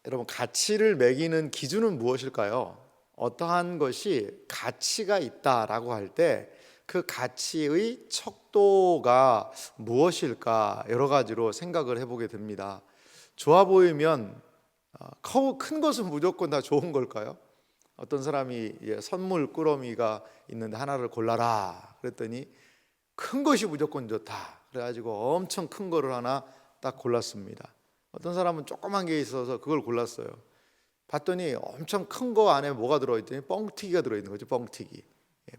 여러분, 가치를 매기는 기준은 무엇일까요? 어떠한 것이 가치가 있다라고 할 때 그 가치의 척도가 무엇일까 여러 가지로 생각을 해보게 됩니다. 좋아 보이면 큰 것은 무조건 다 좋은 걸까요? 어떤 사람이 선물 꾸러미가 있는데 하나를 골라라 그랬더니 큰 것이 무조건 좋다 그래가지고 엄청 큰 거를 하나 딱 골랐습니다. 어떤 사람은 조그만 게 있어서 그걸 골랐어요. 봤더니 엄청 큰 거 안에 뭐가 들어있더니 뻥튀기가 들어있는 거죠. 뻥튀기.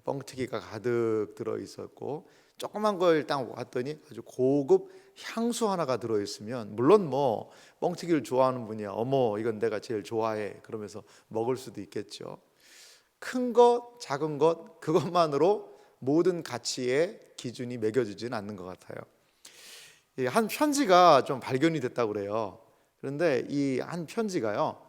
뻥튀기가 가득 들어있었고, 조그만 걸 딱 봤더니 아주 고급 향수 하나가 들어있으면, 물론 뭐 뻥튀기를 좋아하는 분이야 어머 이건 내가 제일 좋아해 그러면서 먹을 수도 있겠죠. 큰 것 작은 것 그것만으로 모든 가치의 기준이 매겨지지는 않는 것 같아요. 한 편지가 좀 발견이 됐다고 그래요. 그런데 이 한 편지가요,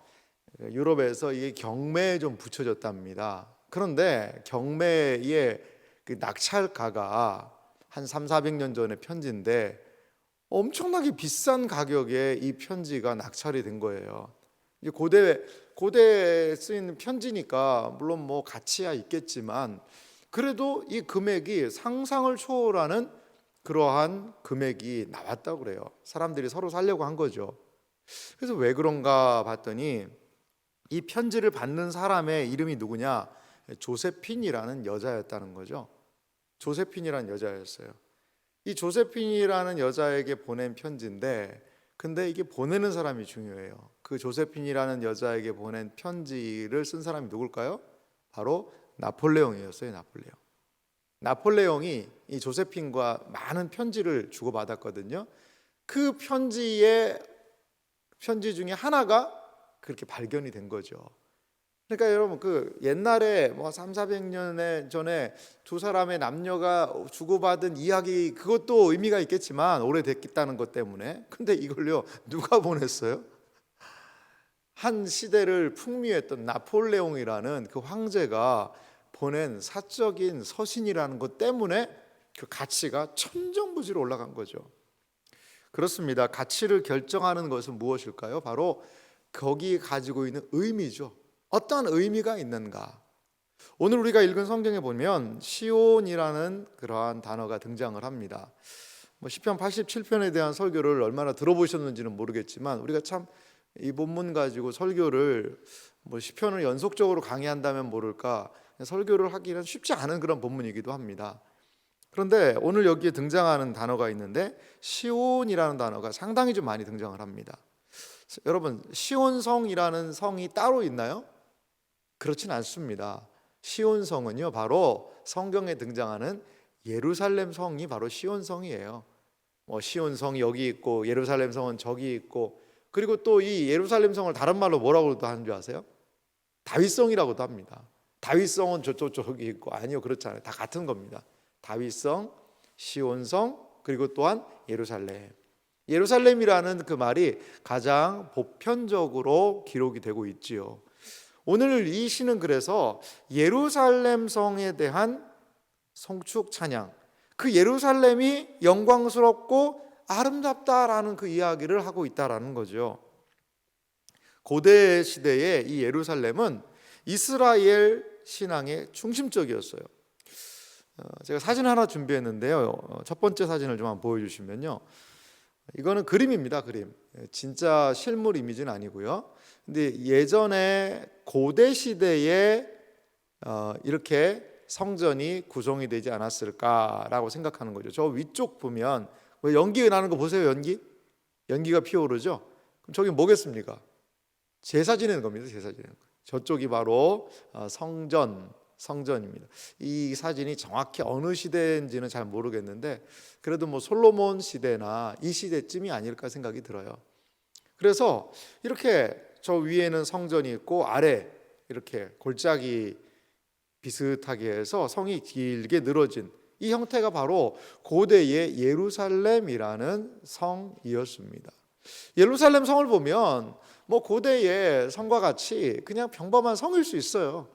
유럽에서 이게 경매에 좀 붙여졌답니다. 그런데 경매의 그 낙찰가가 한 3, 400년 전의 편지인데 엄청나게 비싼 가격에 이 편지가 낙찰이 된 거예요. 이제 고대에 쓰인 편지니까 물론 뭐 가치야 있겠지만 그래도 이 금액이 상상을 초월하는 그러한 금액이 나왔다고 그래요. 사람들이 서로 살려고 한 거죠. 그래서 왜 그런가 봤더니 이 편지를 받는 사람의 이름이 누구냐? 조세핀이라는 여자였다는 거죠. 조세핀이라는 여자였어요. 이 조세핀이라는 여자에게 보낸 편지인데, 근데 이게 보내는 사람이 중요해요. 그 조세핀이라는 여자에게 보낸 편지를 쓴 사람이 누굴까요? 바로 나폴레옹이었어요. 나폴레옹이 이 조세핀과 많은 편지를 주고받았거든요. 그 편지 중에 하나가 그렇게 발견이 된 거죠. 그러니까 여러분, 그 옛날에 뭐 3, 400년 전에 두 사람의 남녀가 주고받은 이야기 그것도 의미가 있겠지만 오래됐다는 것 때문에, 근데 이걸요 누가 보냈어요? 한 시대를 풍미했던 나폴레옹이라는 그 황제가 보낸 사적인 서신이라는 것 때문에 그 가치가 천정부지로 올라간 거죠. 그렇습니다. 가치를 결정하는 것은 무엇일까요? 바로 거기 가지고 있는 의미죠. 어떤 의미가 있는가? 오늘 우리가 읽은 성경에 보면 시온이라는 그러한 단어가 등장을 합니다. 시편 87편에 대한 설교를 얼마나 들어보셨는지는 모르겠지만 우리가 참 이 본문 가지고 설교를 시편을 연속적으로 강의한다면 모를까 설교를 하기는 쉽지 않은 그런 본문이기도 합니다. 그런데 오늘 여기에 등장하는 단어가 있는데 시온이라는 단어가 상당히 좀 많이 등장을 합니다. 여러분, 시온성이라는 성이 따로 있나요? 그렇진 않습니다. 시온성은요 바로 성경에 등장하는 예루살렘 성이 바로 시온성이에요. 시온성이 여기 있고 예루살렘 성은 저기 있고, 그리고 또 이 예루살렘 성을 다른 말로 뭐라고도 하는 줄 아세요? 다윗성이라고도 합니다. 다윗성은 저기 있고, 아니요, 그렇지 않아요. 다 같은 겁니다. 다윗성, 시온성, 그리고 또한 예루살렘. 예루살렘이라는 그 말이 가장 보편적으로 기록이 되고 있지요. 오늘 이 시는 그래서 예루살렘 성에 대한 성축 찬양, 그 예루살렘이 영광스럽고 아름답다라는 그 이야기를 하고 있다라는 거죠. 고대 시대의 이 예루살렘은 이스라엘 신앙의 중심적이었어요. 제가 사진 하나 준비했는데요. 첫 번째 사진을 좀 한번 보여주시면요. 이거는 그림입니다. 그림. 진짜 실물 이미지는 아니고요. 근데 예전에 고대 시대에 이렇게 성전이 구성이 되지 않았을까라고 생각하는 거죠. 저 위쪽 보면 연기 나는 거 보세요. 연기가 피어오르죠. 그럼 저기 뭐겠습니까? 제사 지내는 겁니다. 제사 지내는 거. 저쪽이 바로 성전입니다. 이 사진이 정확히 어느 시대인지는 잘 모르겠는데 그래도 솔로몬 시대나 이 시대쯤이 아닐까 생각이 들어요. 그래서 이렇게 저 위에는 성전이 있고 아래 이렇게 골짜기 비슷하게 해서 성이 길게 늘어진 이 형태가 바로 고대의 예루살렘이라는 성이었습니다. 예루살렘 성을 보면 고대의 성과 같이 그냥 평범한 성일 수 있어요.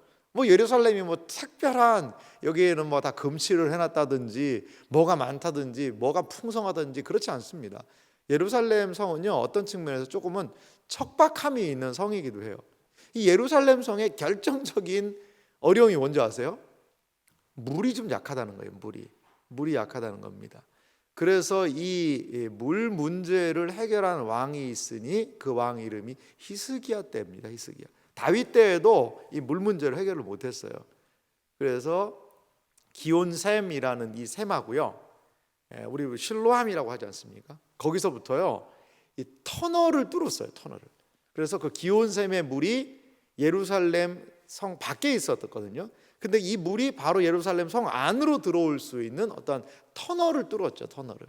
예루살렘이 특별한 여기에는 다 금칠을 해놨다든지 뭐가 많다든지 뭐가 풍성하든지 그렇지 않습니다. 예루살렘 성은요, 어떤 측면에서 조금은 척박함이 있는 성이기도 해요. 이 예루살렘 성의 결정적인 어려움이 뭔지 아세요? 물이 좀 약하다는 거예요. 물이 약하다는 겁니다. 그래서 이 물 문제를 해결한 왕이 있으니 그 왕 이름이 히스기야 때입니다. 히스기야. 다윗 때에도 이 물 문제를 해결을 못했어요. 그래서 기온샘이라는 이 샘하고요, 우리 실로암이라고 하지 않습니까? 거기서부터요, 이 터널을 뚫었어요. 터널을. 그래서 그 기온샘의 물이 예루살렘 성 밖에 있었거든요. 근데 이 물이 바로 예루살렘 성 안으로 들어올 수 있는 어떤 터널을 뚫었죠. 터널을.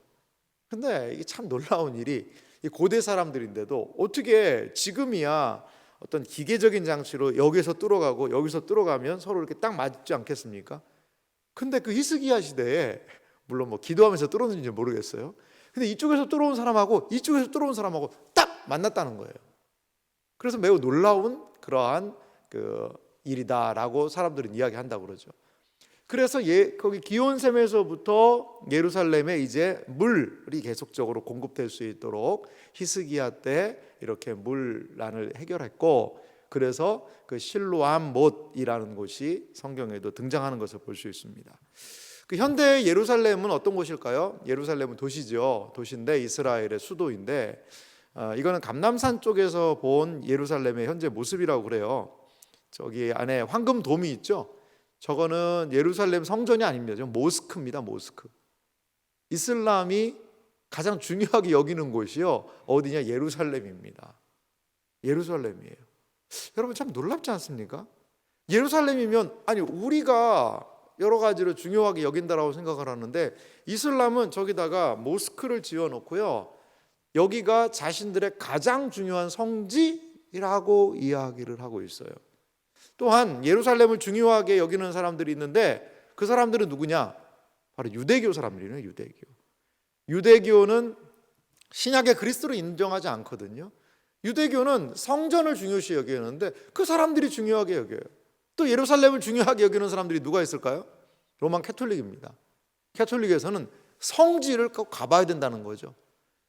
근데 이게 참 놀라운 일이, 이 고대 사람들인데도 어떻게 지금이야 어떤 기계적인 장치로 여기서 뚫어가고 여기서 뚫어가면 서로 이렇게 딱 맞지 않겠습니까? 근데 그 히스기야 시대에, 물론 뭐 기도하면서 뚫었는지 모르겠어요. 근데 이쪽에서 뚫어온 사람하고 이쪽에서 뚫어온 사람하고 딱 만났다는 거예요. 그래서 매우 놀라운 그러한 그 일이다라고 사람들은 이야기한다고 그러죠. 그래서 거기 기온샘에서부터 예루살렘에 이제 물이 계속적으로 공급될 수 있도록 히스기야 때 이렇게 물난을 해결했고, 그래서 그 실로암 못이라는 곳이 성경에도 등장하는 것을 볼 수 있습니다. 그 현대 예루살렘은 어떤 곳일까요? 예루살렘은 도시죠. 도시인데 이스라엘의 수도인데, 이거는 감람산 쪽에서 본 예루살렘의 현재 모습이라고 그래요. 저기 안에 황금돔이 있죠. 저거는 예루살렘 성전이 아닙니다. 모스크입니다. 모스크. 이슬람이 가장 중요하게 여기는 곳이요, 어디냐? 예루살렘입니다. 예루살렘이에요. 여러분 참 놀랍지 않습니까? 예루살렘이면, 아니 우리가 여러 가지로 중요하게 여긴다라고 생각을 하는데, 이슬람은 저기다가 모스크를 지어놓고요, 여기가 자신들의 가장 중요한 성지라고 이야기를 하고 있어요. 또한 예루살렘을 중요하게 여기는 사람들이 있는데, 그 사람들은 누구냐? 바로 유대교 사람들이에요. 유대교는 신약의 그리스도를 인정하지 않거든요. 유대교는 성전을 중요시 여기는데 그 사람들이 중요하게 여겨요. 또 예루살렘을 중요하게 여기는 사람들이 누가 있을까요? 로만 캐톨릭입니다. 캐톨릭에서는 성지를 꼭 가봐야 된다는 거죠.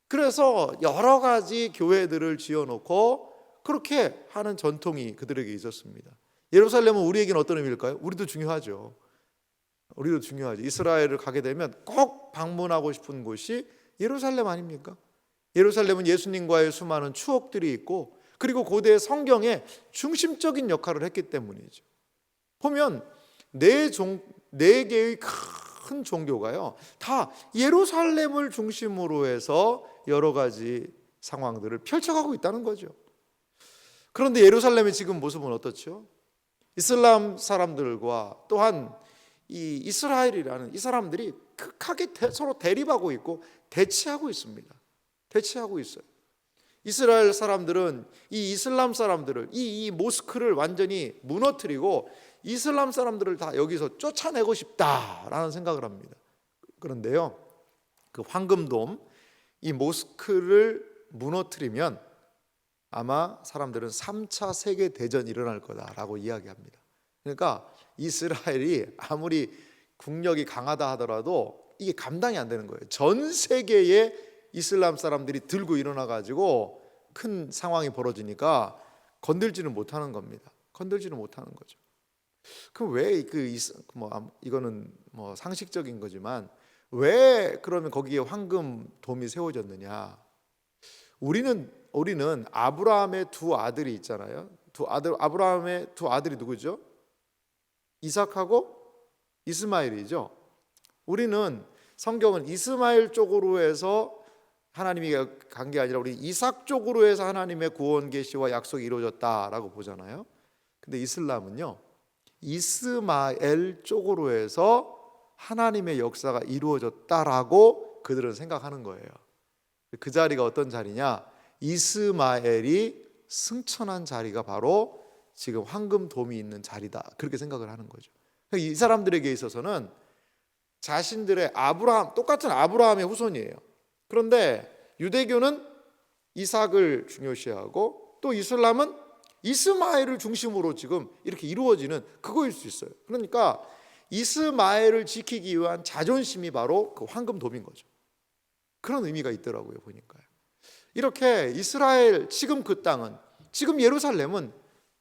그래서 여러 가지 교회들을 지어놓고 그렇게 하는 전통이 그들에게 있었습니다. 예루살렘은 우리에게는 어떤 의미일까요? 우리도 중요하죠. 이스라엘을 가게 되면 꼭 방문하고 싶은 곳이 예루살렘 아닙니까? 예루살렘은 예수님과의 수많은 추억들이 있고, 그리고 고대 성경의 중심적인 역할을 했기 때문이죠. 보면 네 개의 큰 종교가요, 다 예루살렘을 중심으로 해서 여러 가지 상황들을 펼쳐가고 있다는 거죠. 그런데 예루살렘의 지금 모습은 어떻죠? 이슬람 사람들과 또한 이 이스라엘이라는 이 사람들이 극하게 서로 대립하고 있고 대치하고 있습니다. 대치하고 있어요. 이스라엘 사람들은 이 이슬람 사람들을, 이 모스크를 완전히 무너뜨리고 이슬람 사람들을 다 여기서 쫓아내고 싶다라는 생각을 합니다. 그런데요, 그 황금돔, 이 모스크를 무너뜨리면 아마 사람들은 3차 세계대전이 일어날 거다라고 이야기합니다. 그러니까 이스라엘이 아무리 국력이 강하다 하더라도 이게 감당이 안 되는 거예요. 전 세계의 이슬람 사람들이 들고 일어나 가지고 큰 상황이 벌어지니까 건들지는 못하는 겁니다. 건들지는 못하는 거죠. 그럼 왜 이거는 뭐 상식적인 거지만, 왜 그러면 거기에 황금돔이 세워졌느냐? 우리는 아브라함의 두 아들이 있잖아요. 아브라함의 두 아들이 누구죠? 이삭하고 이스마엘이죠. 우리는 성경은 이스마엘 쪽으로 해서 하나님이 간 게 아니라 우리 이삭 쪽으로 해서 하나님의 구원 계시와 약속이 이루어졌다라고 보잖아요. 근데 이슬람은요, 이스마엘 쪽으로 해서 하나님의 역사가 이루어졌다라고 그들은 생각하는 거예요. 그 자리가 어떤 자리냐? 이스마엘이 승천한 자리가 바로 지금 황금돔이 있는 자리다, 그렇게 생각을 하는 거죠. 이 사람들에게 있어서는 자신들의 똑같은 아브라함의 후손이에요. 그런데 유대교는 이삭을 중요시하고, 또 이슬람은 이스마엘을 중심으로 지금 이렇게 이루어지는 그거일 수 있어요. 그러니까 이스마엘을 지키기 위한 자존심이 바로 그 황금돔인 거죠. 그런 의미가 있더라고요, 보니까요. 이렇게 이스라엘 지금 그 땅은, 지금 예루살렘은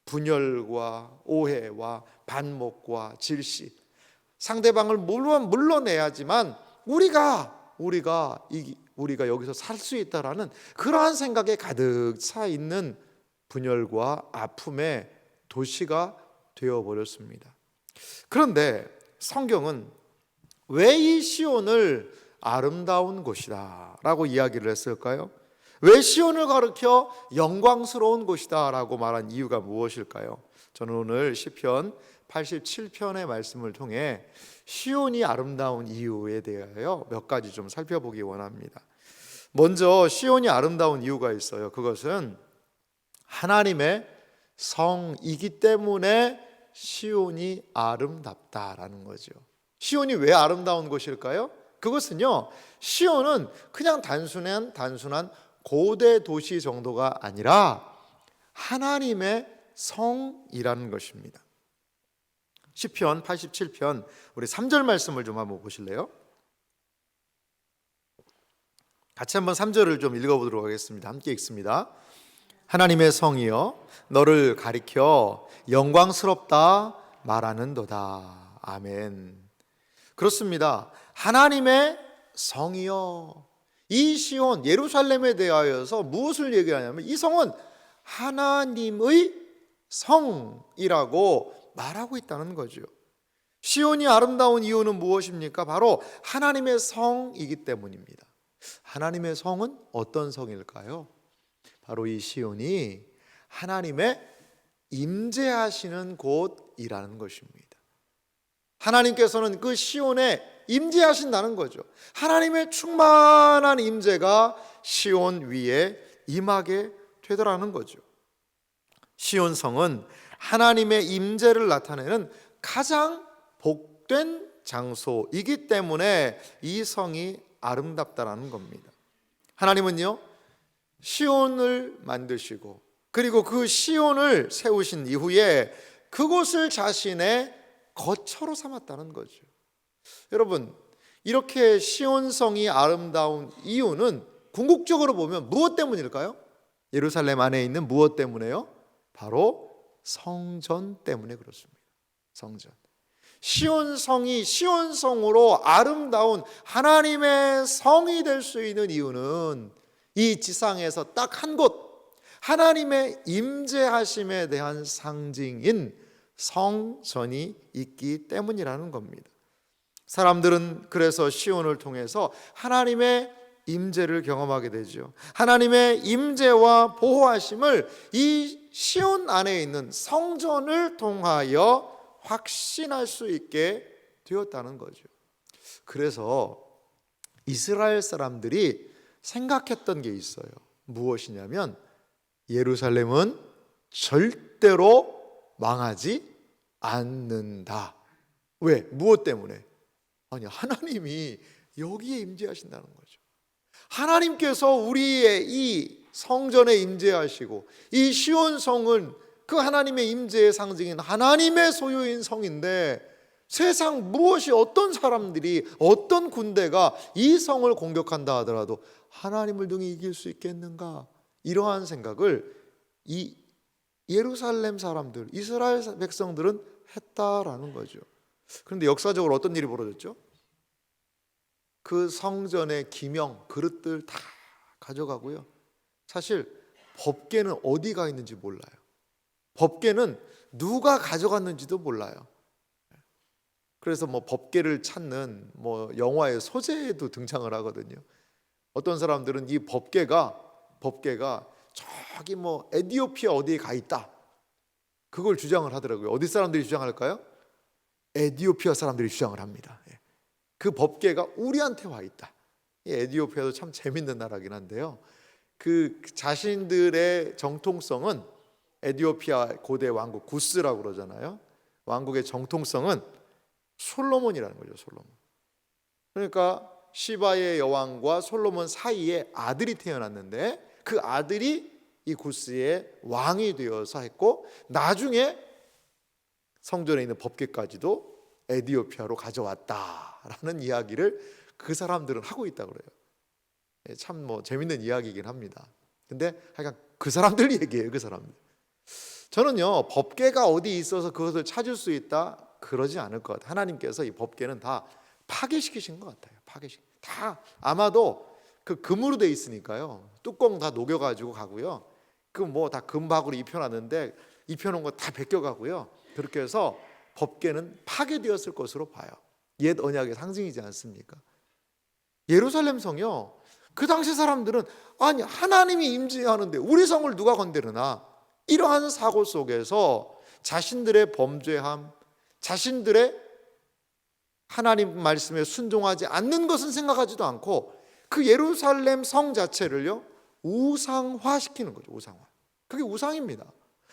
분열과 오해와 반목과 질시, 상대방을 물러내야지만 우리가 여기서 살 수 있다라는 그러한 생각에 가득 차 있는 분열과 아픔의 도시가 되어버렸습니다. 그런데 성경은 왜 이 시온을 아름다운 곳이다 라고 이야기를 했을까요? 왜 시온을 가리켜 영광스러운 곳이다 라고 말한 이유가 무엇일까요? 저는 오늘 시편 87편의 말씀을 통해 시온이 아름다운 이유에 대하여 몇 가지 좀 살펴보기 원합니다. 먼저 시온이 아름다운 이유가 있어요. 그것은 하나님의 성이기 때문에 시온이 아름답다라는 거죠. 시온이 왜 아름다운 곳일까요? 그것은요, 시온은 그냥 단순한 고대 도시 정도가 아니라 하나님의 성이라는 것입니다. 시편 87편 우리 3절 말씀을 좀 한번 보실래요? 같이 한번 3절을 좀 읽어보도록 하겠습니다. 함께 읽습니다. 하나님의 성이여 너를 가리켜 영광스럽다 말하는도다. 아멘. 그렇습니다. 하나님의 성이여, 이 시온 예루살렘에 대하여서 무엇을 얘기하냐면 이 성은 하나님의 성이라고 말하고 있다는 거죠. 시온이 아름다운 이유는 무엇입니까? 바로 하나님의 성이기 때문입니다. 하나님의 성은 어떤 성일까요? 바로 이 시온이 하나님의 임재하시는 곳이라는 것입니다. 하나님께서는 그 시온에 임재하신다는 거죠. 하나님의 충만한 임재가 시온 위에 임하게 되더라는 거죠. 시온 성은 하나님의 임재를 나타내는 가장 복된 장소이기 때문에 이 성이 아름답다라는 겁니다. 하나님은요, 시온을 만드시고 그리고 그 시온을 세우신 이후에 그곳을 자신의 거처로 삼았다는 거죠. 여러분, 이렇게 시온성이 아름다운 이유는 궁극적으로 보면 무엇 때문일까요? 예루살렘 안에 있는 무엇 때문에요? 바로 성전 때문에 그렇습니다. 성전. 시온성이 시온성으로 아름다운 하나님의 성이 될 수 있는 이유는 이 지상에서 딱 한 곳, 하나님의 임재하심에 대한 상징인 성전이 있기 때문이라는 겁니다. 사람들은 그래서 시온을 통해서 하나님의 임재를 경험하게 되죠. 하나님의 임재와 보호하심을 이 시온 안에 있는 성전을 통하여 확신할 수 있게 되었다는 거죠. 그래서 이스라엘 사람들이 생각했던 게 있어요. 무엇이냐면 예루살렘은 절대로 망하지 않는다. 왜? 무엇 때문에? 아니, 하나님이 여기에 임재하신다는 거죠. 하나님께서 우리의 이 성전에 임재하시고 이 시온 성은 그 하나님의 임재의 상징인 하나님의 소유인 성인데 세상 무엇이 어떤 사람들이 어떤 군대가 이 성을 공격한다 하더라도 하나님을 등에 이길 수 있겠는가? 이러한 생각을 이 예루살렘 사람들, 이스라엘 백성들은 했다라는 거죠. 그런데 역사적으로 어떤 일이 벌어졌죠? 그 성전의 기명, 그릇들 다 가져가고요. 사실 법궤는 어디가 있는지 몰라요. 법궤는 누가 가져갔는지도 몰라요. 그래서 법궤를 찾는 영화의 소재에도 등장을 하거든요. 어떤 사람들은 이 법궤가 저기 에티오피아 어디에 가 있다, 그걸 주장을 하더라고요. 어디 사람들이 주장할까요? 에티오피아 사람들이 주장을 합니다. 그 법궤가 우리한테 와 있다. 이 에티오피아도 참 재밌는 나라긴 한데요. 그 자신들의 정통성은 에티오피아 고대 왕국 구스라고 그러잖아요. 왕국의 정통성은 솔로몬이라는 거죠. 솔로몬. 그러니까 시바의 여왕과 솔로몬 사이에 아들이 태어났는데 그 아들이 이 구스의 왕이 되어서 했고 나중에 성전에 있는 법궤까지도 에티오피아로 가져왔다라는 이야기를 그 사람들은 하고 있다고 그래요. 참 재밌는 이야기이긴 합니다. 근데 하여간 그 사람들 얘기예요. 그 사람들. 저는요, 법궤가 어디 있어서 그것을 찾을 수 있다 그러지 않을 것 같아요. 하나님께서 이 법궤는 다 파괴시키신 것 같아요. 다 아마도 그 금으로 돼 있으니까요. 뚜껑 다 녹여가지고 가고요. 그 뭐 다 금박으로 입혀놨는데 입혀놓은 거 다 벗겨가고요. 그렇게 해서 법궤는 파괴되었을 것으로 봐요. 옛 언약의 상징이지 않습니까? 예루살렘 성이요, 그 당시 사람들은 아니 하나님이 임재하는데 우리 성을 누가 건드리나, 이러한 사고 속에서 자신들의 범죄함, 자신들의 하나님 말씀에 순종하지 않는 것은 생각하지도 않고 그 예루살렘 성 자체를요 우상화시키는 거죠. 우상화. 그게 우상입니다.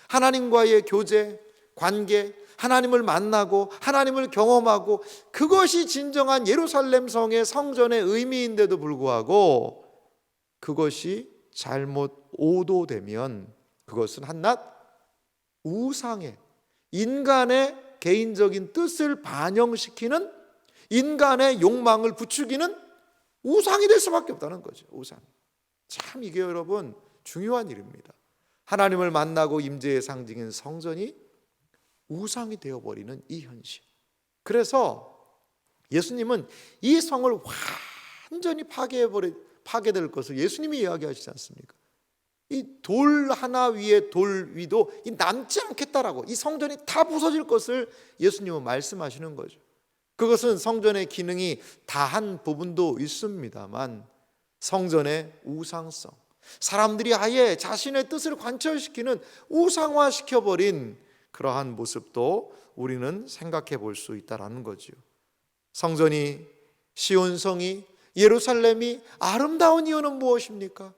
하나님과의 교제, 관계, 하나님을 만나고 하나님을 경험하고, 그것이 진정한 예루살렘 성의 성전의 의미인데도 불구하고 그것이 잘못 오도되면 그것은 한낱 우상의, 인간의 개인적인 뜻을 반영시키는, 인간의 욕망을 부추기는 우상이 될 수밖에 없다는 거죠. 우상. 참 이게 여러분 중요한 일입니다. 하나님을 만나고 임재의 상징인 성전이 우상이 되어버리는 이 현실. 그래서 예수님은 이 성을 완전히 파괴될 것을 예수님이 이야기하시지 않습니까? 이 돌 하나 위에 돌 위도 남지 않겠다라고, 이 성전이 다 부서질 것을 예수님은 말씀하시는 거죠. 그것은 성전의 기능이 다한 부분도 있습니다만 성전의 우상성, 사람들이 아예 자신의 뜻을 관철시키는 우상화시켜버린 그러한 모습도 우리는 생각해 볼 수 있다는 거죠. 성전이, 시온성이, 예루살렘이 아름다운 이유는 무엇입니까?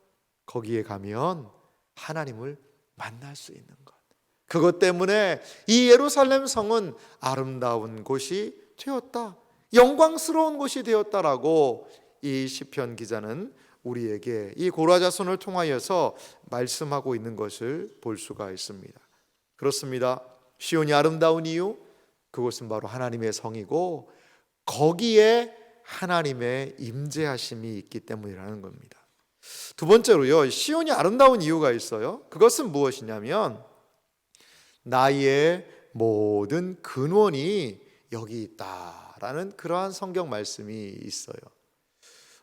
거기에 가면 하나님을 만날 수 있는 것. 그것 때문에 이 예루살렘 성은 아름다운 곳이 되었다, 영광스러운 곳이 되었다라고 이 시편 기자는 우리에게 이 고라자손을 통하여서 말씀하고 있는 것을 볼 수가 있습니다. 그렇습니다. 시온이 아름다운 이유, 그것은 바로 하나님의 성이고 거기에 하나님의 임재하심이 있기 때문이라는 겁니다. 두 번째로요, 시온이 아름다운 이유가 있어요. 그것은 무엇이냐면 나의 모든 근원이 여기 있다라는 그러한 성경 말씀이 있어요.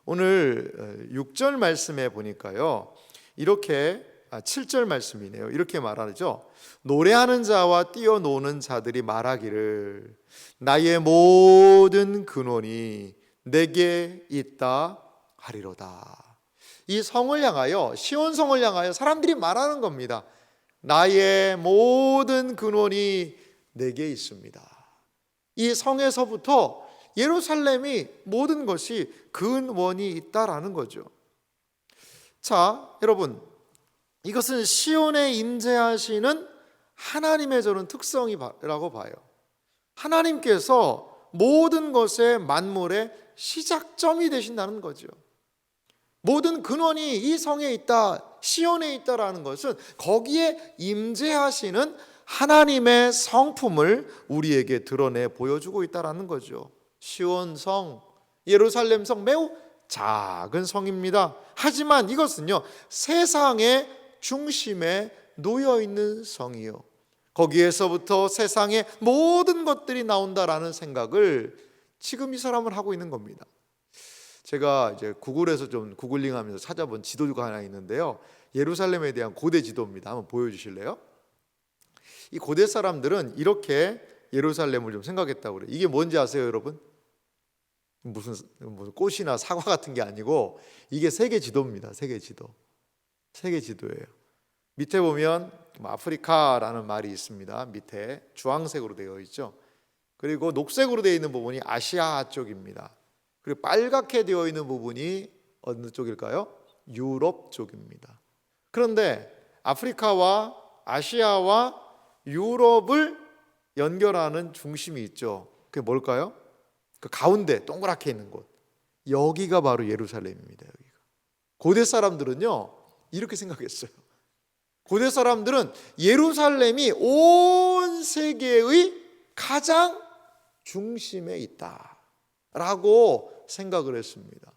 오늘 6절 말씀에 보니까요, 이렇게 7절 말씀이네요. 이렇게 말하죠. 노래하는 자와 뛰어노는 자들이 말하기를 나의 모든 근원이 내게 있다 하리로다. 이 성을 향하여, 시온성을 향하여 사람들이 말하는 겁니다. 나의 모든 근원이 내게 있습니다. 이 성에서부터 예루살렘이 모든 것이 근원이 있다라는 거죠. 자, 여러분, 이것은 시온에 임재하시는 하나님의 저는 특성이라고 봐요. 하나님께서 모든 것의 만물의 시작점이 되신다는 거죠. 모든 근원이 이 성에 있다, 시온에 있다라는 것은 거기에 임재하시는 하나님의 성품을 우리에게 드러내 보여주고 있다라는 거죠. 시온 성, 예루살렘 성, 매우 작은 성입니다. 하지만 이것은요, 세상의 중심에 놓여 있는 성이요, 거기에서부터 세상의 모든 것들이 나온다라는 생각을 지금 이 사람은 하고 있는 겁니다. 제가 이제 구글에서 좀 구글링하면서 찾아본 지도가 하나 있는데요, 예루살렘에 대한 고대 지도입니다. 한번 보여주실래요? 이 고대 사람들은 이렇게 예루살렘을 좀 생각했다고 그래요. 이게 뭔지 아세요, 여러분? 무슨 꽃이나 사과 같은 게 아니고 이게 세계 지도입니다. 세계 지도예요. 밑에 보면 아프리카라는 말이 있습니다. 밑에 주황색으로 되어 있죠. 그리고 녹색으로 되어 있는 부분이 아시아 쪽입니다. 그리고 빨갛게 되어 있는 부분이 어느 쪽일까요? 유럽 쪽입니다. 그런데 아프리카와 아시아와 유럽을 연결하는 중심이 있죠. 그게 뭘까요? 그 가운데 동그랗게 있는 곳, 여기가 바로 예루살렘입니다. 여기가. 고대 사람들은요 이렇게 생각했어요. 고대 사람들은 예루살렘이 온 세계의 가장 중심에 있다라고 생각을 했습니다.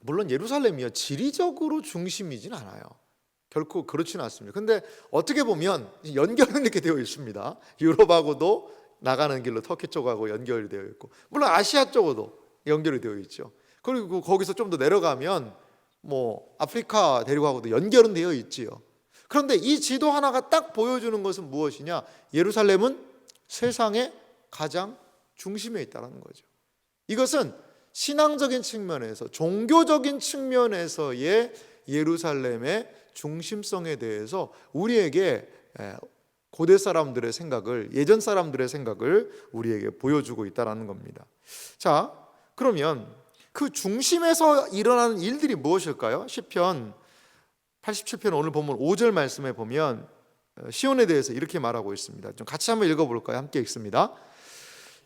물론 예루살렘이요 지리적으로 중심이진 않아요. 결코 그렇지는 않습니다. 근데 어떻게 보면 연결은 이렇게 되어 있습니다. 유럽하고도 나가는 길로 터키 쪽하고 연결이 되어 있고, 물론 아시아 쪽으로도 연결이 되어 있죠. 그리고 거기서 좀 더 내려가면 뭐 아프리카 대륙하고도 연결은 되어 있지요. 그런데 이 지도 하나가 딱 보여주는 것은 무엇이냐? 예루살렘은 세상의 가장 중심에 있다는 거죠. 이것은 신앙적인 측면에서, 종교적인 측면에서의 예루살렘의 중심성에 대해서 우리에게 고대 사람들의 생각을, 예전 사람들의 생각을 우리에게 보여주고 있다는 겁니다. 자, 그러면 그 중심에서 일어나는 일들이 무엇일까요? 시편 87편 오늘 보면 5절 말씀에 보면 시온에 대해서 이렇게 말하고 있습니다. 좀 같이 한번 읽어볼까요? 함께 읽습니다.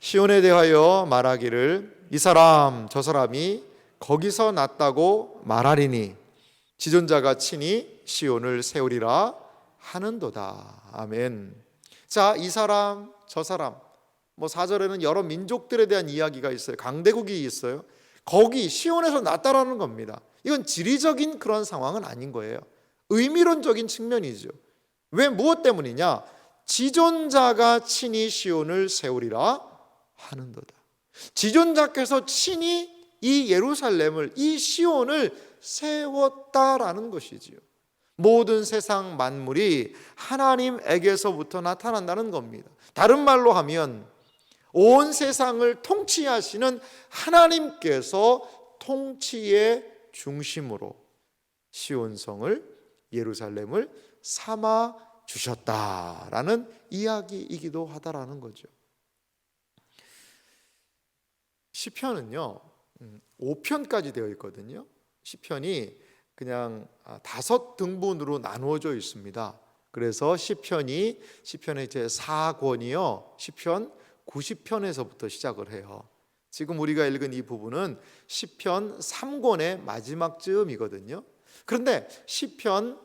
시온에 대하여 말하기를 이 사람 저 사람이 거기서 났다고 말하리니 지존자가 친히 시온을 세우리라 하는도다. 아멘. 자, 이 사람 저 사람, 뭐 4절에는 여러 민족들에 대한 이야기가 있어요. 강대국이 있어요. 거기 시온에서 났다라는 겁니다. 이건 지리적인 그런 상황은 아닌 거예요. 의미론적인 측면이죠. 왜, 무엇 때문이냐? 지존자가 친히 시온을 세우리라 하는도다. 지존자께서 친히 이 예루살렘을, 이 시온을 세웠다라는 것이지요. 모든 세상 만물이 하나님에게서부터 나타난다는 겁니다. 다른 말로 하면 온 세상을 통치하시는 하나님께서 통치의 중심으로 시온성을, 예루살렘을 삼아 주셨다라는 이야기이기도 하다라는 거죠. 시편은요 5편까지 되어 있거든요. 시편이 그냥 5등분으로 나누어져 있습니다. 그래서 시편의 제 4권이요 시편 90편에서부터 시작을 해요. 지금 우리가 읽은 이 부분은 시편 3권의 마지막 즈음이거든요. 그런데 시편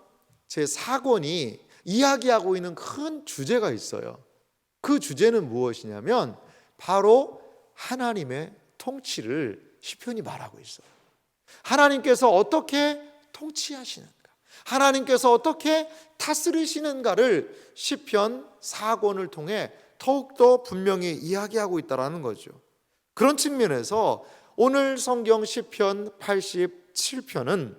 제 4권이 이야기하고 있는 큰 주제가 있어요. 그 주제는 무엇이냐면 바로 하나님의 통치를 시편이 말하고 있어요. 하나님께서 어떻게 통치하시는가, 하나님께서 어떻게 다스리시는가를 시편 4권을 통해 더욱더 분명히 이야기하고 있다는 거죠. 그런 측면에서 오늘 성경 시편 87편은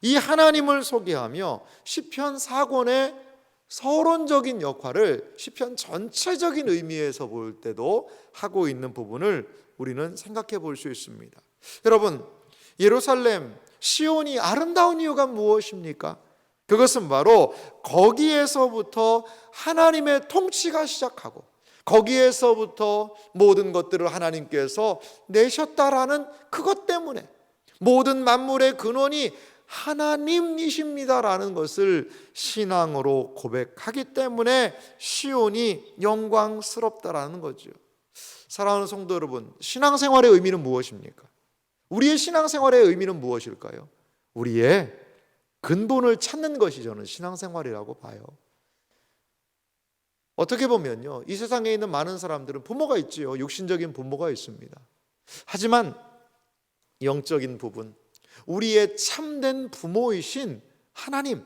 이 하나님을 소개하며 시편 4권의 서론적인 역할을 시편 전체적인 의미에서 볼 때도 하고 있는 부분을 우리는 생각해 볼 수 있습니다. 여러분, 예루살렘, 시온이 아름다운 이유가 무엇입니까? 그것은 바로 거기에서부터 하나님의 통치가 시작하고 거기에서부터 모든 것들을 하나님께서 내셨다라는 그것 때문에 모든 만물의 근원이 하나님이십니다라는 것을 신앙으로 고백하기 때문에 시온이 영광스럽다라는 거죠. 사랑하는 성도 여러분, 신앙생활의 의미는 무엇입니까? 우리의 신앙생활의 의미는 무엇일까요? 우리의 근본을 찾는 것이 저는 신앙생활이라고 봐요. 어떻게 보면요, 이 세상에 있는 많은 사람들은 부모가 있지요. 육신적인 부모가 있습니다. 하지만 영적인 부분, 우리의 참된 부모이신 하나님,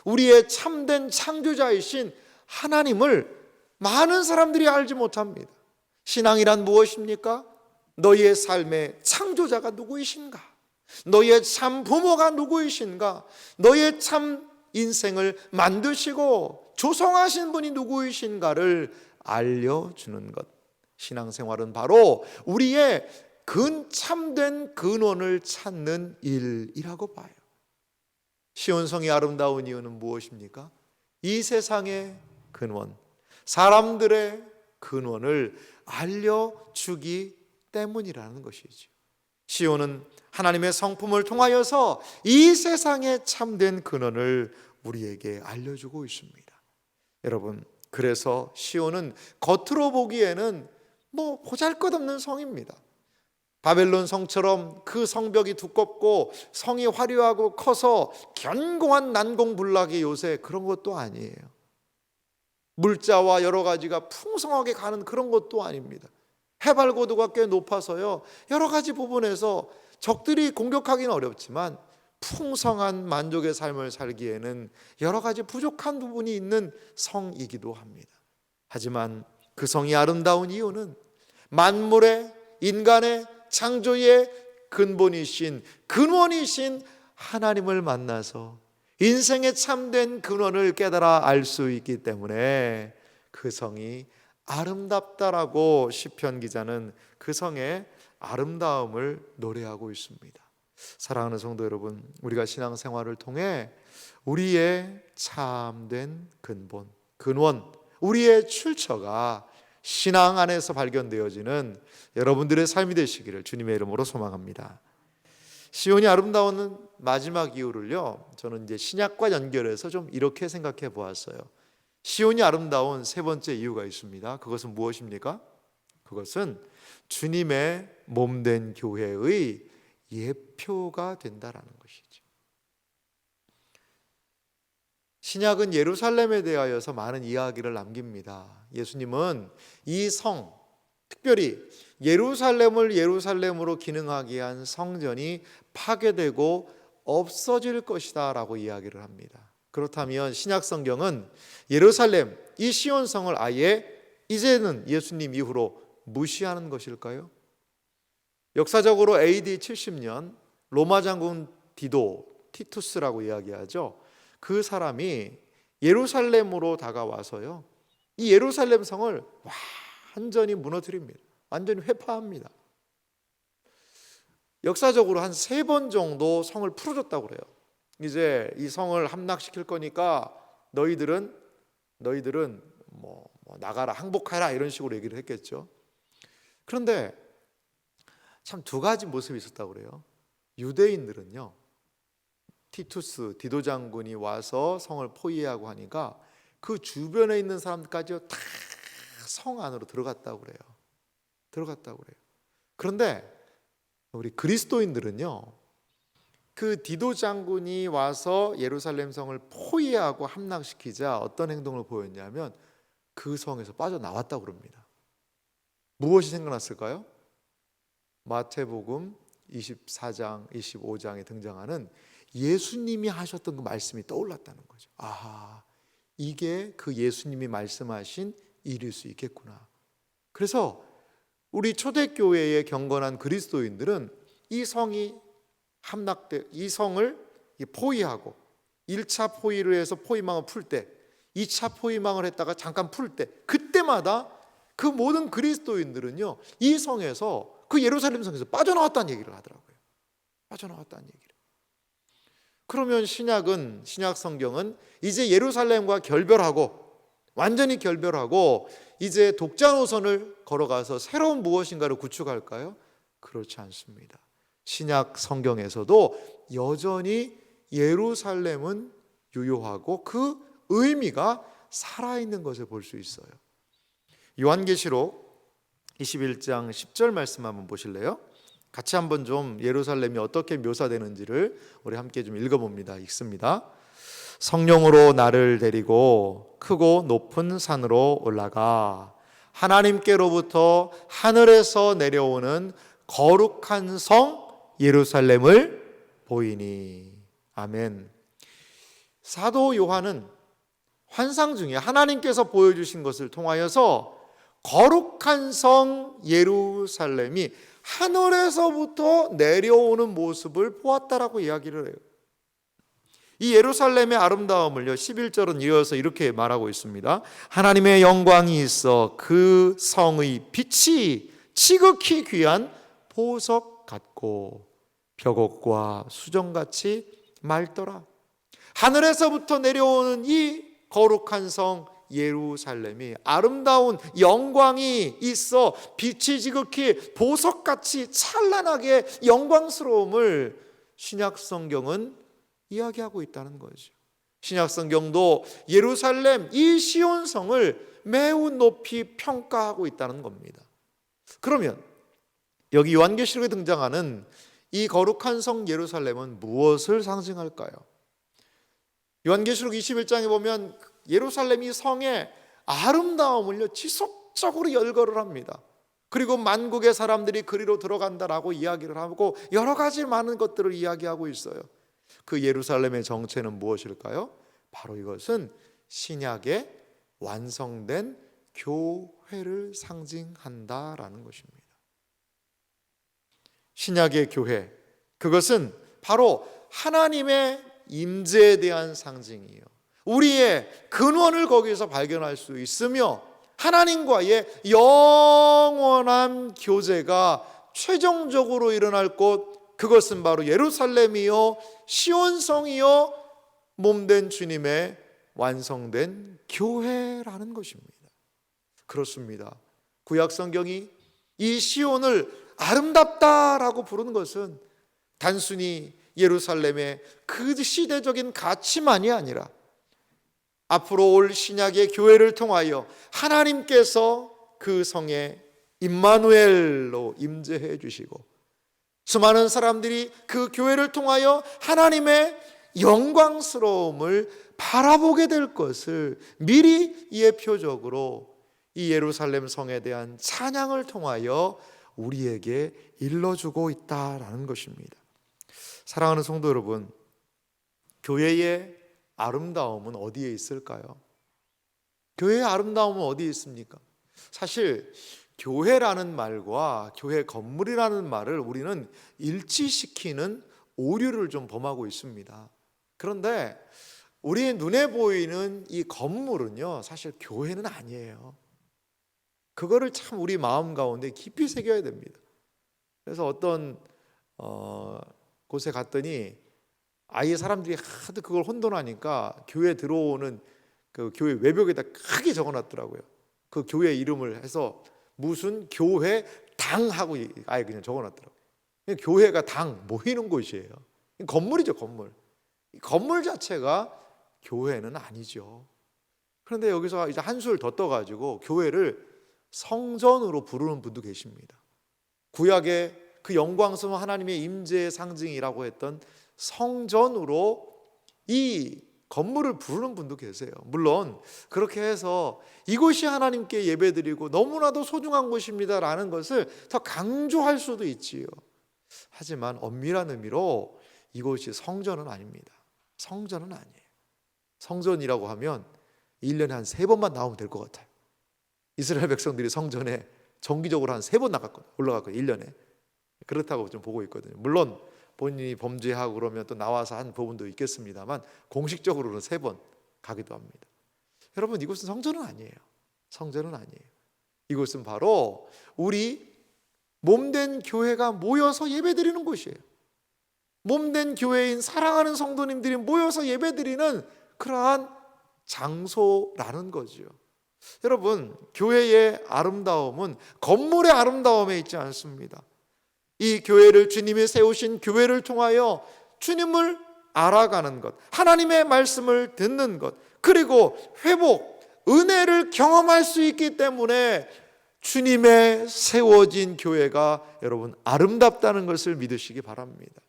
우리의 참된 창조자이신 하나님을 많은 사람들이 알지 못합니다. 신앙이란 무엇입니까? 너희의 삶의 창조자가 누구이신가? 너희의 참 부모가 누구이신가? 너희의 참 인생을 만드시고 조성하신 분이 누구이신가를 알려주는 것. 신앙생활은 바로 우리의 참된 근원을 찾는 일이라고 봐요. 시온성이 아름다운 이유는 무엇입니까? 이 세상의 근원, 사람들의 근원을 알려주기 때문이라는 것이죠. 시온은 하나님의 성품을 통하여서 이 세상의 참된 근원을 우리에게 알려주고 있습니다. 여러분, 그래서 시온은 겉으로 보기에는 보잘것없는 성입니다. 바벨론 성처럼 그 성벽이 두껍고 성이 화려하고 커서 견고한 난공불락이 요새 그런 것도 아니에요. 물자와 여러 가지가 풍성하게 가는 그런 것도 아닙니다. 해발고도가 꽤 높아서요, 여러 가지 부분에서 적들이 공격하기는 어렵지만 풍성한 만족의 삶을 살기에는 여러 가지 부족한 부분이 있는 성이기도 합니다. 하지만 그 성이 아름다운 이유는 만물의, 인간의 창조의 근본이신, 근원이신 하나님을 만나서 인생의 참된 근원을 깨달아 알 수 있기 때문에 그 성이 아름답다라고 시편 기자는 그 성의 아름다움을 노래하고 있습니다. 사랑하는 성도 여러분, 우리가 신앙생활을 통해 우리의 참된 근본, 근원, 우리의 출처가 신앙 안에서 발견되어지는 여러분들의 삶이 되시기를 주님의 이름으로 소망합니다. 시온이 아름다운 마지막 이유를요, 저는 이제 신약과 연결해서 좀 이렇게 생각해 보았어요. 시온이 아름다운 세 번째 이유가 있습니다. 그것은 무엇입니까? 그것은 주님의 몸된 교회의 예표가 된다라는 것이죠. 신약은 예루살렘에 대하여서 많은 이야기를 남깁니다. 예수님은 이 성, 특별히 예루살렘을 예루살렘으로 기능하게 한 성전이 파괴되고 없어질 것이다 라고 이야기를 합니다. 그렇다면 신약 성경은 예루살렘, 이 시온성을 아예 이제는 예수님 이후로 무시하는 것일까요? 역사적으로 AD 70년 로마 장군 티투스라고 이야기하죠. 그 사람이 예루살렘으로 다가와서요, 이 예루살렘 성을 완전히 무너뜨립니다. 완전히 회파합니다. 역사적으로 한 3번 정도 성을 풀어줬다고 그래요. 이제 이 성을 함락시킬 거니까 너희들은 나가라, 항복하라, 이런 식으로 얘기를 했겠죠. 그런데 참 두 가지 모습이 있었다고 그래요. 유대인들은요, 디도 장군이 와서 성을 포위하고 하니까 그 주변에 있는 사람들까지 다 성 안으로 들어갔다고 그래요. 그런데 우리 그리스도인들은요, 그 디도 장군이 와서 예루살렘 성을 포위하고 함락시키자 어떤 행동을 보였냐면 그 성에서 빠져나왔다고 그럽니다. 무엇이 생각났을까요? 마태복음 24장, 25장에 등장하는 예수님이 하셨던 그 말씀이 떠올랐다는 거죠. 아하, 이게 그 예수님이 말씀하신 일일 수 있겠구나. 그래서 우리 초대교회의 경건한 그리스도인들은 이 성이 이 성을 포위하고 1차 포위를 해서 포위망을 풀 때, 2차 포위망을 했다가 잠깐 풀 때, 그때마다 그 모든 그리스도인들은요, 이 성에서, 그 예루살렘 성에서 빠져나왔다는 얘기를 하더라고요. 빠져나왔다는 얘기를. 그러면 신약 성경은 이제 예루살렘과 완전히 결별하고 이제 독자 노선을 걸어가서 새로운 무엇인가를 구축할까요? 그렇지 않습니다. 신약 성경에서도 여전히 예루살렘은 유효하고 그 의미가 살아있는 것을 볼 수 있어요. 요한계시록 21장 10절 말씀 한번 보실래요? 같이 한번 좀 예루살렘이 어떻게 묘사되는지를 우리 함께 좀 읽어봅니다. 읽습니다. 성령으로 나를 데리고 크고 높은 산으로 올라가 하나님께로부터 하늘에서 내려오는 거룩한 성 예루살렘을 보이니. 아멘. 사도 요한은 환상 중에 하나님께서 보여주신 것을 통하여서 거룩한 성 예루살렘이 하늘에서부터 내려오는 모습을 보았다라고 이야기를 해요. 이 예루살렘의 아름다움을요, 11절은 이어서 이렇게 말하고 있습니다. 하나님의 영광이 있어 그 성의 빛이 지극히 귀한 보석 같고 벽옥과 수정같이 맑더라. 하늘에서부터 내려오는 이 거룩한 성 예루살렘이 아름다운 영광이 있어 빛이 지극히 보석같이 찬란하게 영광스러움을 신약 성경은 이야기하고 있다는 거죠. 신약 성경도 예루살렘 이 시온성을 매우 높이 평가하고 있다는 겁니다. 그러면 여기 요한계시록에 등장하는 이 거룩한 성 예루살렘은 무엇을 상징할까요? 요한계시록 21장에 보면 예루살렘이 성의 아름다움을요 지속적으로 열거를 합니다. 그리고 만국의 사람들이 그리로 들어간다라고 이야기를 하고 여러 가지 많은 것들을 이야기하고 있어요. 그 예루살렘의 정체는 무엇일까요? 바로 이것은 신약의 완성된 교회를 상징한다라는 것입니다. 신약의 교회, 그것은 바로 하나님의 임재에 대한 상징이에요. 우리의 근원을 거기에서 발견할 수 있으며 하나님과의 영원한 교제가 최종적으로 일어날 곳, 그것은 바로 예루살렘이요 시온성이요 몸된 주님의 완성된 교회라는 것입니다. 그렇습니다. 구약 성경이 이 시온을 아름답다라고 부르는 것은 단순히 예루살렘의 그 시대적인 가치만이 아니라 앞으로 올 신약의 교회를 통하여 하나님께서 그 성에 임마누엘로 임재해 주시고 수많은 사람들이 그 교회를 통하여 하나님의 영광스러움을 바라보게 될 것을 미리 예표적으로 이 예루살렘 성에 대한 찬양을 통하여 우리에게 일러주고 있다라는 것입니다. 사랑하는 성도 여러분, 교회의 아름다움은 어디에 있을까요? 교회의 아름다움은 어디에 있습니까? 사실 교회라는 말과 교회 건물이라는 말을 우리는 일치시키는 오류를 좀 범하고 있습니다. 그런데 우리의 눈에 보이는 이 건물은요, 사실 교회는 아니에요. 그거를 참 우리 마음 가운데 깊이 새겨야 됩니다. 그래서 어떤 곳에 갔더니 아예 사람들이 하도 그걸 혼돈하니까 교회 들어오는 그 교회 외벽에다 크게 적어놨더라고요. 그 교회 이름을 해서 무슨 교회 당하고 아예 그냥 적어놨더라고요. 교회가 당 모이는 곳이에요. 건물이죠, 건물. 건물 자체가 교회는 아니죠. 그런데 여기서 이제 한술 더 떠가지고 교회를 성전으로 부르는 분도 계십니다. 구약의 그 영광스러운 하나님의 임재의 상징이라고 했던 성전으로 이 건물을 부르는 분도 계세요. 물론 그렇게 해서 이곳이 하나님께 예배드리고 너무나도 소중한 곳입니다라는 것을 더 강조할 수도 있지요. 하지만 엄밀한 의미로 이곳이 성전은 아닙니다. 성전은 아니에요. 성전이라고 하면 1년에 한 3번만 나오면 될 것 같아요. 이스라엘 백성들이 성전에 정기적으로 한 3번 올라갔거든요. 1년에. 그렇다고 좀 보고 있거든요. 물론 본인이 범죄하고 그러면 또 나와서 한 부분도 있겠습니다만 공식적으로는 3번 가기도 합니다. 여러분, 이곳은 성전은 아니에요. 성전은 아니에요. 이곳은 바로 우리 몸된 교회가 모여서 예배드리는 곳이에요. 몸된 교회인 사랑하는 성도님들이 모여서 예배드리는 그러한 장소라는 거죠. 여러분, 교회의 아름다움은 건물의 아름다움에 있지 않습니다. 이 교회를, 주님이 세우신 교회를 통하여 주님을 알아가는 것, 하나님의 말씀을 듣는 것, 그리고 회복, 은혜를 경험할 수 있기 때문에 주님의 세워진 교회가 여러분 아름답다는 것을 믿으시기 바랍니다.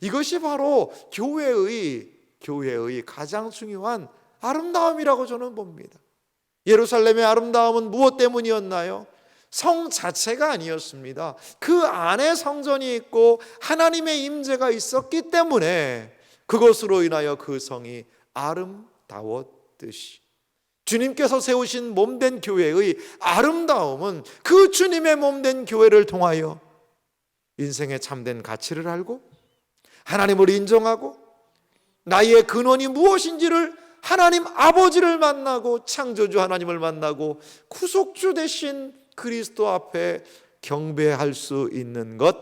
이것이 바로 교회의 가장 중요한 아름다움이라고 저는 봅니다. 예루살렘의 아름다움은 무엇 때문이었나요? 성 자체가 아니었습니다. 그 안에 성전이 있고 하나님의 임재가 있었기 때문에 그것으로 인하여 그 성이 아름다웠듯이 주님께서 세우신 몸된 교회의 아름다움은 그 주님의 몸된 교회를 통하여 인생의 참된 가치를 알고 하나님을 인정하고 나의 근원이 무엇인지를 하나님 아버지를 만나고 창조주 하나님을 만나고 구속주 되신 그리스도 앞에 경배할 수 있는 것,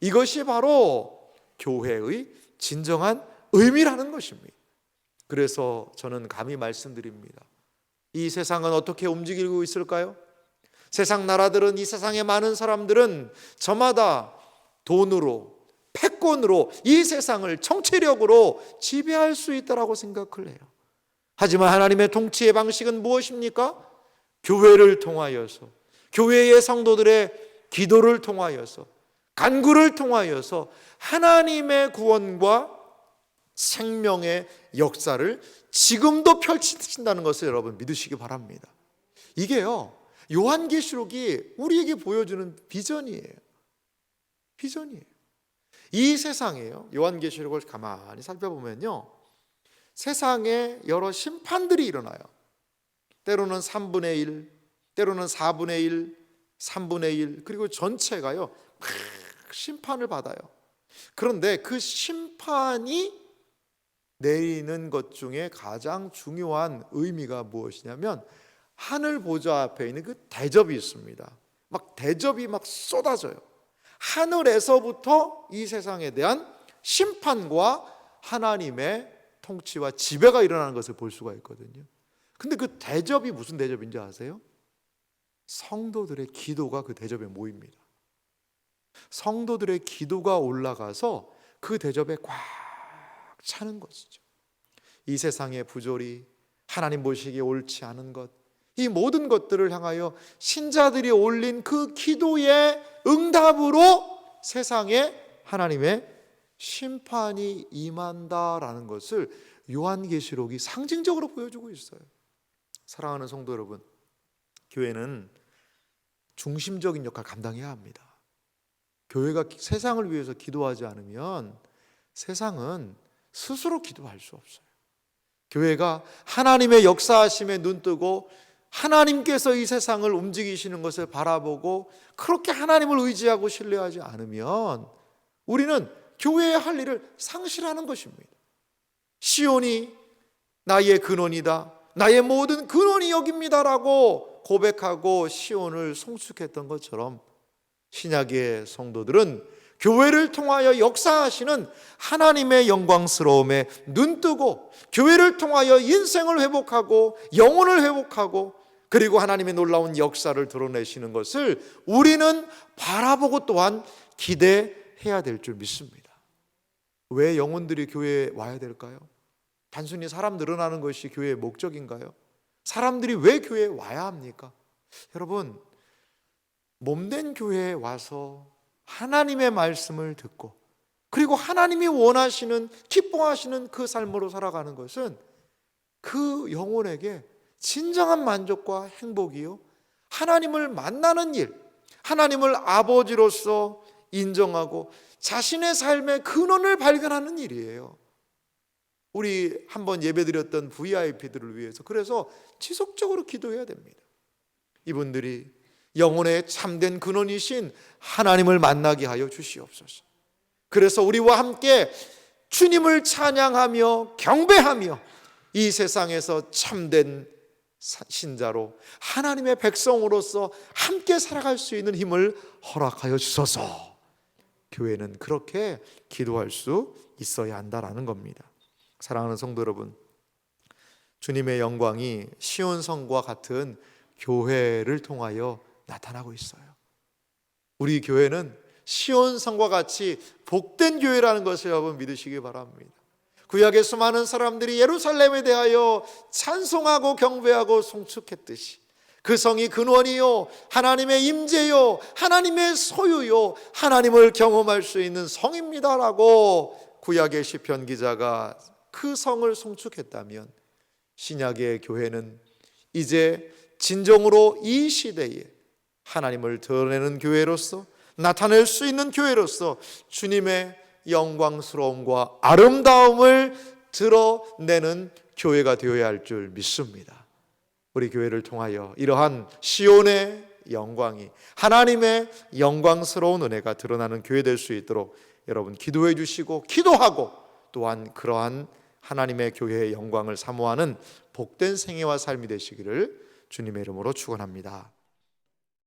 이것이 바로 교회의 진정한 의미라는 것입니다. 그래서 저는 감히 말씀드립니다. 이 세상은 어떻게 움직이고 있을까요? 세상 나라들은, 이 세상의 많은 사람들은 저마다 돈으로, 패권으로 이 세상을 정치력으로 지배할 수 있다고 생각을 해요. 하지만 하나님의 통치의 방식은 무엇입니까? 교회를 통하여서, 교회의 성도들의 기도를 통하여서, 간구를 통하여서 하나님의 구원과 생명의 역사를 지금도 펼치신다는 것을 여러분 믿으시기 바랍니다. 이게요, 요한계시록이 우리에게 보여주는 비전이에요. 비전이에요. 이 세상에요, 요한계시록을 가만히 살펴보면요, 세상에 여러 심판들이 일어나요. 때로는 3분의 1, 때로는 4분의 1, 3분의 1, 그리고 전체가요 막 심판을 받아요. 그런데 그 심판이 내리는 것 중에 가장 중요한 의미가 무엇이냐면, 하늘 보좌 앞에 있는 그 대접이 있습니다. 막 대접이 막 쏟아져요. 하늘에서부터 이 세상에 대한 심판과 하나님의 통치와 지배가 일어나는 것을 볼 수가 있거든요. 근데 그 대접이 무슨 대접인지 아세요? 성도들의 기도가 그 대접에 모입니다. 성도들의 기도가 올라가서 그 대접에 꽉 차는 것이죠. 이 세상의 부조리, 하나님 보시기에 옳지 않은 것, 이 모든 것들을 향하여 신자들이 올린 그 기도의 응답으로 세상에 하나님의 심판이 임한다라는 것을 요한계시록이 상징적으로 보여주고 있어요. 사랑하는 성도 여러분, 교회는 중심적인 역할을 감당해야 합니다. 교회가 세상을 위해서 기도하지 않으면 세상은 스스로 기도할 수 없어요. 교회가 하나님의 역사하심에 눈뜨고 하나님께서 이 세상을 움직이시는 것을 바라보고 그렇게 하나님을 의지하고 신뢰하지 않으면 우리는 교회의 할 일을 상실하는 것입니다. 시온이 나의 근원이다, 나의 모든 근원이 여기입니다라고 고백하고 시온을 송축했던 것처럼 신약의 성도들은 교회를 통하여 역사하시는 하나님의 영광스러움에 눈뜨고 교회를 통하여 인생을 회복하고 영혼을 회복하고 그리고 하나님의 놀라운 역사를 드러내시는 것을 우리는 바라보고 또한 기대해야 될 줄 믿습니다. 왜 영혼들이 교회에 와야 될까요? 단순히 사람 늘어나는 것이 교회의 목적인가요? 사람들이 왜 교회에 와야 합니까? 여러분, 몸된 교회에 와서 하나님의 말씀을 듣고 그리고 하나님이 원하시는, 기뻐하시는 그 삶으로 살아가는 것은 그 영혼에게 진정한 만족과 행복이요, 하나님을 만나는 일, 하나님을 아버지로서 인정하고 자신의 삶의 근원을 발견하는 일이에요. 우리 한번 예배드렸던 VIP들을 위해서 그래서 지속적으로 기도해야 됩니다. 이분들이 영혼의 참된 근원이신 하나님을 만나게 하여 주시옵소서. 그래서 우리와 함께 주님을 찬양하며 경배하며 이 세상에서 참된 신자로 하나님의 백성으로서 함께 살아갈 수 있는 힘을 허락하여 주소서. 교회는 그렇게 기도할 수 있어야 한다라는 겁니다. 사랑하는 성도 여러분, 주님의 영광이 시온성과 같은 교회를 통하여 나타나고 있어요. 우리 교회는 시온성과 같이 복된 교회라는 것을 여러분 믿으시기 바랍니다. 구약의 수많은 사람들이 예루살렘에 대하여 찬송하고 경배하고 송축했듯이 그 성이 근원이요, 하나님의 임재요, 하나님의 소유요, 하나님을 경험할 수 있는 성입니다라고 구약의 시편 기자가 그 성을 송축했다면, 신약의 교회는 이제 진정으로 이 시대에 하나님을 드러내는 교회로서, 나타낼 수 있는 교회로서 주님의 영광스러움과 아름다움을 드러내는 교회가 되어야 할 줄 믿습니다. 우리 교회를 통하여 이러한 시온의 영광이, 하나님의 영광스러운 은혜가 드러나는 교회 될 수 있도록 여러분 기도해 주시고 기도하고 또한 그러한 하나님의 교회의 영광을 사모하는 복된 생애와 삶이 되시기를 주님의 이름으로 축원합니다.